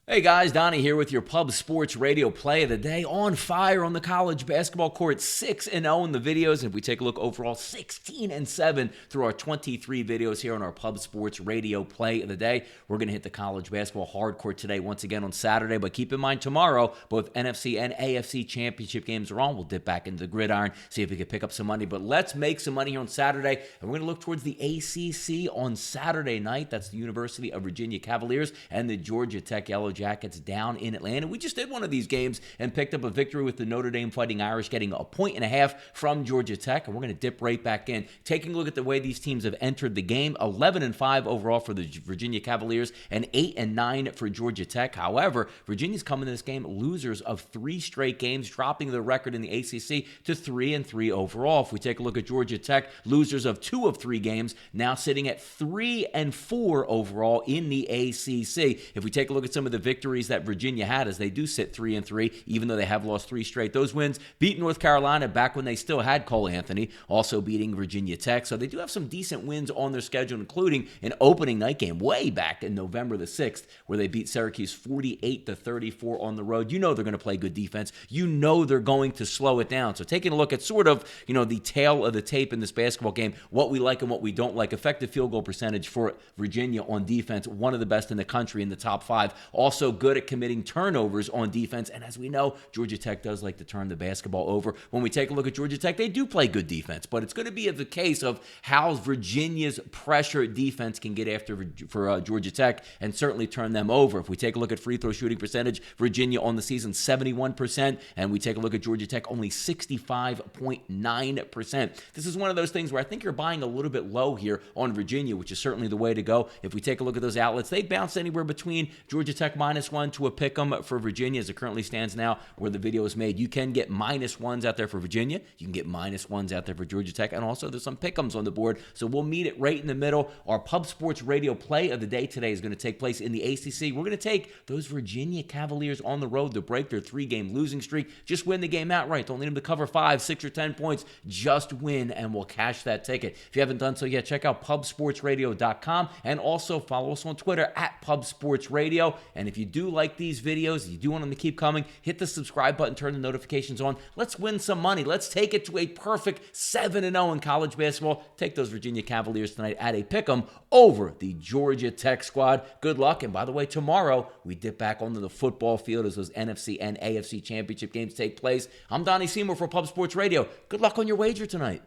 Hey guys, Donnie here with your Pub Sports Radio play of the day. On fire on the college basketball court, 6-0 in the videos. And if we take a look overall, 16-7 through our 23 videos here on our Pub Sports Radio play of the day. We're going to hit the college basketball hardcore today once again on Saturday. But keep in mind, tomorrow, both NFC and AFC championship games are on. We'll dip back into the gridiron, see if we can pick up some money. But let's make some money here on Saturday. And we're going to look towards the ACC on Saturday night. That's the University of Virginia Cavaliers and the Georgia Tech Yellow Jackets down in Atlanta. We just did one of these games and picked up a victory with the Notre Dame Fighting Irish getting 1.5 from Georgia Tech, and we're going to dip right back in. Taking a look at the way these teams have entered the game, 11-5 overall for the Virginia Cavaliers and 8-9 for Georgia Tech. However, Virginia's coming in this game losers of 3 straight games, dropping the record in the ACC to 3-3 overall. If we take a look at Georgia Tech, losers of 2 of 3 games, now sitting at 3-4 overall in the ACC. If we take a look at some of the victories that Virginia had, as they do sit 3-3, even though they have lost 3 straight. Those wins beat North Carolina back when they still had Cole Anthony, also beating Virginia Tech. So they do have some decent wins on their schedule, including an opening night game way back in November the 6th, where they beat Syracuse 48-34 on the road. You know they're going to play good defense. You know they're going to slow it down. So taking a look at sort of, the tail of the tape in this basketball game, what we like and what we don't like. Effective field goal percentage for Virginia on defense, one of the best in the country, in the top 5. Also good at committing turnovers on defense. And as we know, Georgia Tech does like to turn the basketball over. When we take a look at Georgia Tech, they do play good defense, but it's going to be the case of how Virginia's pressure defense can get after for Georgia Tech and certainly turn them over. If we take a look at free throw shooting percentage, Virginia on the season 71%, and we take a look at Georgia Tech, only 65.9%. This is one of those things where I think you're buying a little bit low here on Virginia, which is certainly the way to go. If we take a look at those outlets, they bounce anywhere between Georgia Tech -1 to a pick'em for Virginia as it currently stands now where the video is made. You can get -1s out there for Virginia. You can get -1s out there for Georgia Tech. And also there's some pick'ems on the board. So we'll meet it right in the middle. Our Pub Sports Radio play of the day today is going to take place in the ACC. We're going to take those Virginia Cavaliers on the road to break their 3-game losing streak. Just win the game outright. Don't need them to cover 5, 6, or 10 points. Just win and we'll cash that ticket. If you haven't done so yet, check out pubsportsradio.com and also follow us on Twitter at pubsportsradio. And if you do like these videos, you do want them to keep coming, hit the subscribe button, turn the notifications on. Let's win some money. Let's take it to a perfect 7-0 in college basketball. Take those Virginia Cavaliers tonight at a pick'em over the Georgia Tech squad. Good luck. And by the way, tomorrow we dip back onto the football field as those NFC and AFC championship games take place. I'm Donnie Seymour for Pub Sports Radio. Good luck on your wager tonight.